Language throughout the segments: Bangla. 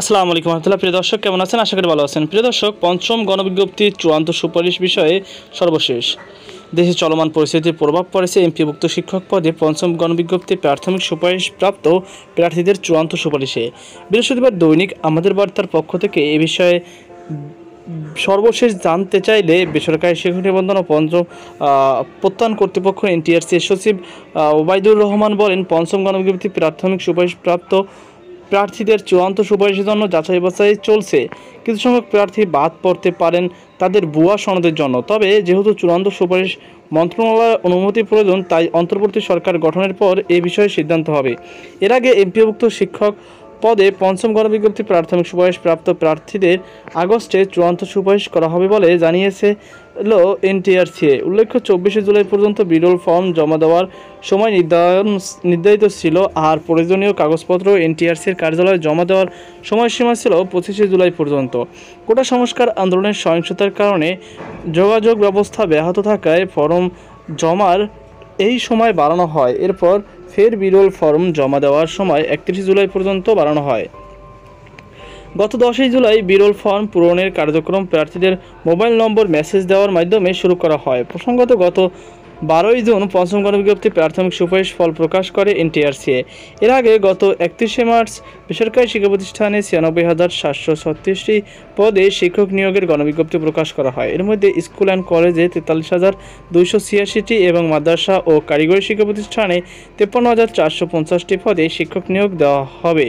আসসালামু আলাইকুম রহমতুল্লাহ। প্রিয় দর্শক, কেমন আছেন? আশা করি ভালো আছেন। প্রিয় দর্শক, পঞ্চম গণবিজ্ঞপ্তির চূড়ান্ত সুপারিশ বিষয়ে সর্বশেষ দেশে চলমান পরিস্থিতির প্রভাব পড়েছে এমপিভুক্ত শিক্ষক পদে পঞ্চম গণবিজ্ঞপ্তি প্রাথমিক সুপারিশ প্রাপ্ত প্রার্থীদের চূড়ান্ত সুপারিশে বৃহস্পতিবার দৈনিক আমাদের বার্তার পক্ষ থেকে এ বিষয়ে সর্বশেষ জানতে চাইলে বেসরকারি শিক্ষক নিবন্ধন ও পঞ্চম প্রত্যয়ন কর্তৃপক্ষ এনটিআরসি সচিব ওবায়দুর রহমান বলেন, পঞ্চম গণবিজ্ঞপ্তি প্রাথমিক সুপারিশ প্রাপ্ত প্রার্থীদের চূড়ান্ত সুপারিশের জন্য যাচাই বাছাই চলছে। কিছু সংখ্যক প্রার্থী বাদ পড়তে পারেন তাদের ভুয়া সনদের জন্য। তবে যেহেতু চূড়ান্ত সুপারিশ মন্ত্রণালয়ের অনুমতি প্রয়োজন, তাই অন্তর্বর্তী সরকার গঠনের পর এ বিষয়ে সিদ্ধান্ত হবে। এর আগে এমপিভুক্ত শিক্ষক পদে পঞ্চম গণবিজ্ঞপ্তি প্রাথমিক সুপারিশ প্রাপ্ত প্রার্থীদের আগস্টে চূড়ান্ত সুপারিশ করা হবে বলে জানিয়েছে এনটিআরসি। উল্লেখ্য, 24শে জুলাই পর্যন্ত বিরল ফর্ম জমা দেওয়ার সময় নির্ধারিত ছিল, আর প্রয়োজনীয় কাগজপত্র এনটিআরসির কার্যালয়ে জমা দেওয়ার সময়সীমা ছিল 25শে জুলাই পর্যন্ত। কোটা সংস্কার আন্দোলনের সহিংসতার কারণে যোগাযোগ ব্যবস্থা ব্যাহত থাকায় ফর্ম জমার এই সময় বাড়ানো হয়। এরপর ফের বিরল ফর্ম জমা দেওয়ার সময় 31শে জুলাই পর্যন্ত বাড়ানো হয়। গত 10ই জুলাই বিরল ফর্ম পূরণের কার্যক্রম প্রার্থীদের মোবাইল নম্বর মেসেজ দেওয়ার মাধ্যমে শুরু করা হয়। প্রসঙ্গত, গত 12ই জুন পঞ্চম গণবিজ্ঞপ্তি প্রাথমিক সুপারিশ ফল প্রকাশ করে এনটিআরসি। এর আগে গত 31শে মার্চ বেসরকারি শিক্ষা প্রতিষ্ঠানে 96,736টি পদে শিক্ষক নিয়োগের গণবিজ্ঞপ্তি প্রকাশ করা হয়। এর মধ্যে স্কুল অ্যান্ড কলেজে 43,286টি এবং মাদ্রাসা ও কারিগরি শিক্ষা প্রতিষ্ঠানে 53,450টি পদে শিক্ষক নিয়োগ দেওয়া হবে।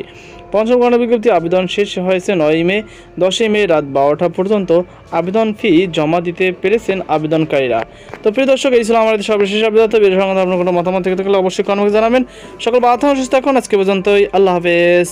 পঞ্চম গণবিজ্ঞপ্তি আবেদন শেষ হয়েছে 9ই মে। 10ই মে রাত 12টা পর্যন্ত আবেদন ফি জমা দিতে পেরেছেন আবেদনকারীরা। তো প্রিয় দর্শক, এই ছিল আমাদের সর্বশেষ আপডেট। ভিডিও সংক্রান্ত আপনার কোনো মতামত থেকে থাকলে অবশ্যই কমেন্টে জানাবেন। সকল বাধা সুস্থ থাকুন। আজকে পর্যন্তই। আল্লাহ হাফেজ।